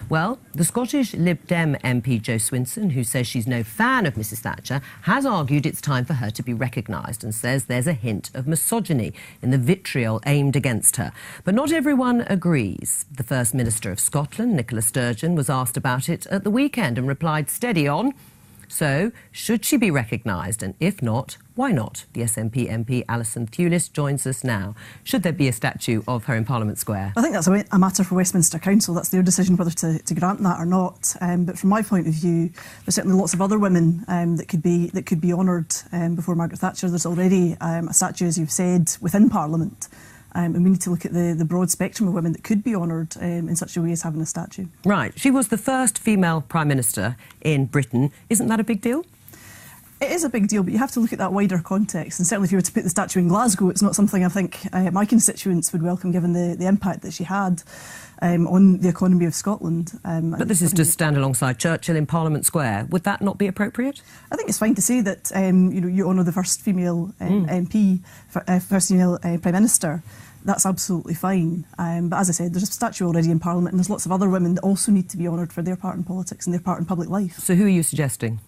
Well, the Scottish Lib Dem MP Jo Swinson, who says she's no fan of Mrs Thatcher, has argued it's time for her to be recognised and says there's a hint of misogyny in the vitriol aimed against her. But not everyone agrees. The First Minister of Scotland, Nicola Sturgeon, was asked about it at the weekend and replied, "Steady on." So, should she be recognised? And if not, why not? The SNP MP Alison Thewliss joins us now. Should there be a statue of her in Parliament Square? I think that's a matter for Westminster Council. That's their decision whether to grant that or not. But from my point of view, there's certainly lots of other women that could be honoured before Margaret Thatcher. There's already a statue, as you've said, within Parliament. And we need to look at the broad spectrum of women that could be honoured in such a way as having a statue. Right. She was the first female Prime Minister in Britain. Isn't that a big deal? It is a big deal, but you have to look at that wider context. And certainly if you were to put the statue in Glasgow, it's not something I think my constituents would welcome, given the impact that she had on the economy of Scotland. But this is to stand alongside Churchill in Parliament Square. Would that not be appropriate? I think it's fine to say that you honour the first female MP, first female Prime Minister. That's absolutely fine. But as I said, there's a statue already in Parliament, and there's lots of other women that also need to be honoured for their part in politics and their part in public life. So who are you suggesting?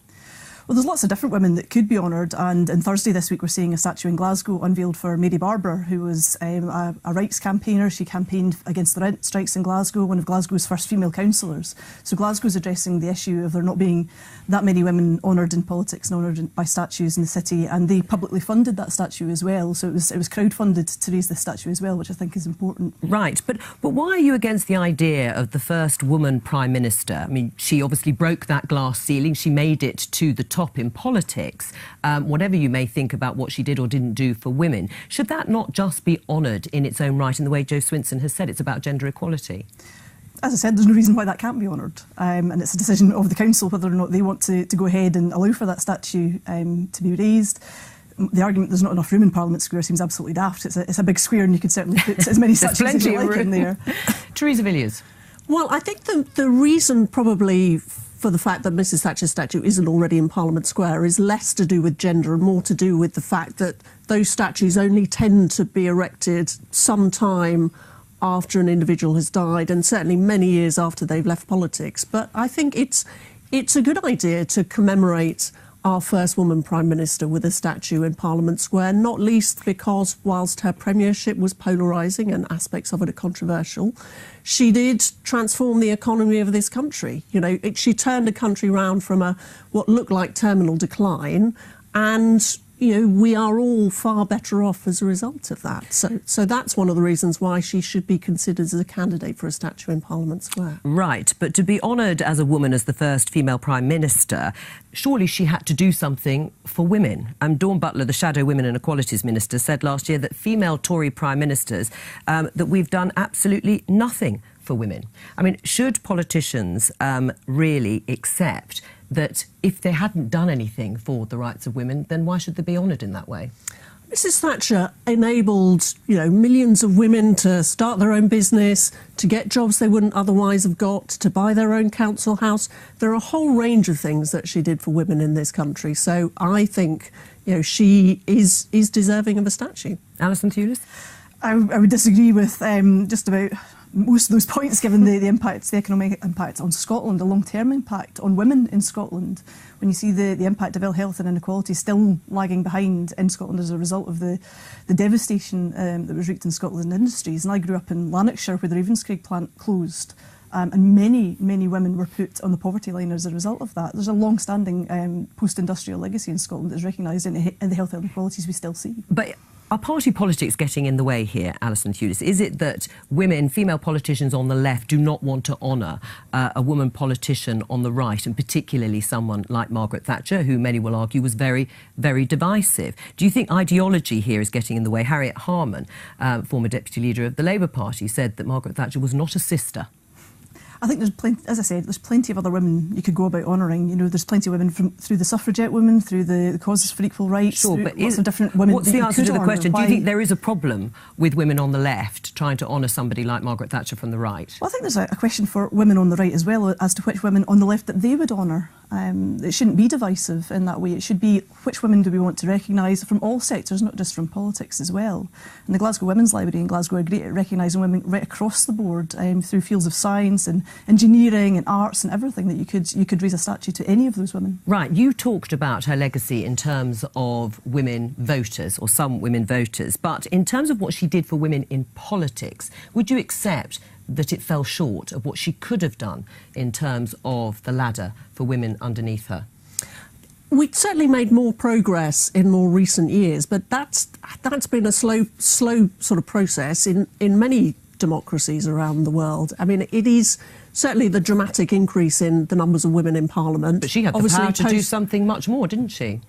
Well, there's lots of different women that could be honoured, and on Thursday this week we're seeing a statue in Glasgow unveiled for Mary Barber, who was a rights campaigner. She campaigned against the rent strikes in Glasgow, one of Glasgow's first female councillors. So Glasgow's addressing the issue of there not being that many women honoured in politics and honoured by statues in the city, and they publicly funded that statue as well. So it was crowd-funded to raise this statue as well, which I think is important. Right, but why are you against the idea of the first woman Prime Minister? I mean, she obviously broke that glass ceiling. She made it to the top in politics, whatever you may think about what she did or didn't do for women. Should that not just be honoured in its own right in the way Jo Swinson has said it's about gender equality? As I said, there's no reason why that can't be honoured. And it's a decision of the council whether or not they want to go ahead and allow for that statue to be raised. The argument there's not enough room in Parliament Square seems absolutely daft. It's a big square and you could certainly put as many statues as you like in there. Teresa Villiers. Well, I think the reason probably for the fact that Mrs Thatcher's statue isn't already in Parliament Square is less to do with gender and more to do with the fact that those statues only tend to be erected sometime after an individual has died, and certainly many years after they've left politics. But I think it's a good idea to commemorate our first woman Prime Minister with a statue in Parliament Square, not least because whilst her premiership was polarising and aspects of it are controversial, she did transform the economy of this country. You know, she turned the country round from what looked like terminal decline, and you know, we are all far better off as a result of that. So that's one of the reasons why she should be considered as a candidate for a statue in Parliament Square. Right, but to be honoured as a woman as the first female Prime Minister, surely she had to do something for women. Dawn Butler, the Shadow Women and Equalities Minister, said last year that female Tory Prime Ministers, that we've done absolutely nothing for women. I mean, should politicians really accept that if they hadn't done anything for the rights of women, then why should they be honoured in that way? Mrs Thatcher enabled, millions of women to start their own business, to get jobs they wouldn't otherwise have got, to buy their own council house. There are a whole range of things that she did for women in this country. So I think, she is deserving of a statue. Alison Thewliss? I would disagree with just about most of those points, given the impacts, the economic impact on Scotland, the long-term impact on women in Scotland. When you see the impact of ill health and inequality still lagging behind in Scotland as a result of the devastation that was wreaked in Scotland industries. And I grew up in Lanarkshire, where the Ravenscraig plant closed, and many women were put on the poverty line as a result of that. There's a long-standing post-industrial legacy in Scotland that's recognised in the health inequalities we still see. But are party politics getting in the way here, Alison Thewliss? Is it that women, female politicians on the left, do not want to honour a woman politician on the right, and particularly someone like Margaret Thatcher, who many will argue was very, very divisive? Do you think ideology here is getting in the way? Harriet Harman, former deputy leader of the Labour Party, said that Margaret Thatcher was not a sister. I think there's plenty, as I said, there's plenty of other women you could go about honouring. There's plenty of women through the suffragette women, through the causes for equal rights. Sure, but lots of different women. What's the answer to the question? Do you think there is a problem with women on the left trying to honour somebody like Margaret Thatcher from the right? Well, I think there's a question for women on the right as well as to which women on the left that they would honour. It shouldn't be divisive in that way. It should be which women do we want to recognise from all sectors, not just from politics as well. And the Glasgow Women's Library in Glasgow are great at recognising women right across the board through fields of science and engineering and arts and everything, that you could raise a statue to any of those women. Right, you talked about her legacy in terms of women voters, or some women voters, but in terms of what she did for women in politics, would you accept that it fell short of what she could have done in terms of the ladder for women underneath her? We certainly made more progress in more recent years, but that's been a slow sort of process in many democracies around the world. I mean, it is certainly the dramatic increase in the numbers of women in Parliament. But she had the power to do something much more, didn't she?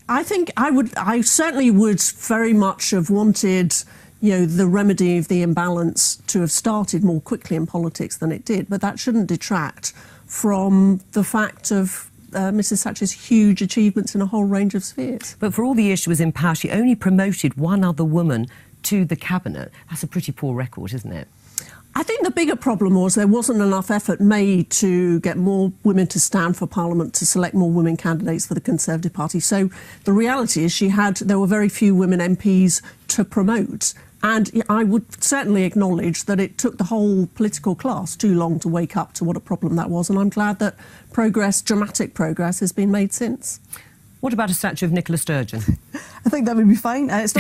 I think I certainly would very much have wanted, you know, the remedy of the imbalance to have started more quickly in politics than it did, but that shouldn't detract from the fact of Mrs Thatcher's huge achievements in a whole range of spheres. But for all the years she was in power, she only promoted one other woman to the cabinet. That's a pretty poor record, isn't it? I think the bigger problem was there wasn't enough effort made to get more women to stand for Parliament, to select more women candidates for the Conservative Party. So the reality is there were very few women MPs to promote. And I would certainly acknowledge that it took the whole political class too long to wake up to what a problem that was. And I'm glad that dramatic progress, has been made since. What about a statue of Nicola Sturgeon? I think that would be fine. It's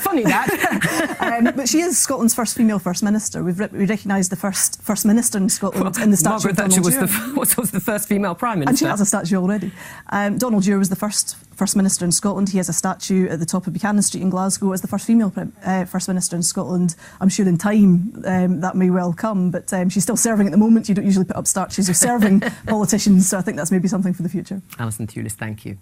funny that. But she is Scotland's first female First Minister. We recognised the first Minister in Scotland in the statue Margaret of Donald Thatcher was the first female Prime Minister. And she has a statue already. Donald Dewar was the First Minister in Scotland. He has a statue at the top of Buchanan Street in Glasgow as the first female First Minister in Scotland. I'm sure in time that may well come, but she's still serving at the moment. You don't usually put up statues of serving politicians, so I think that's maybe something for the future. Alison Thewliss, thank you.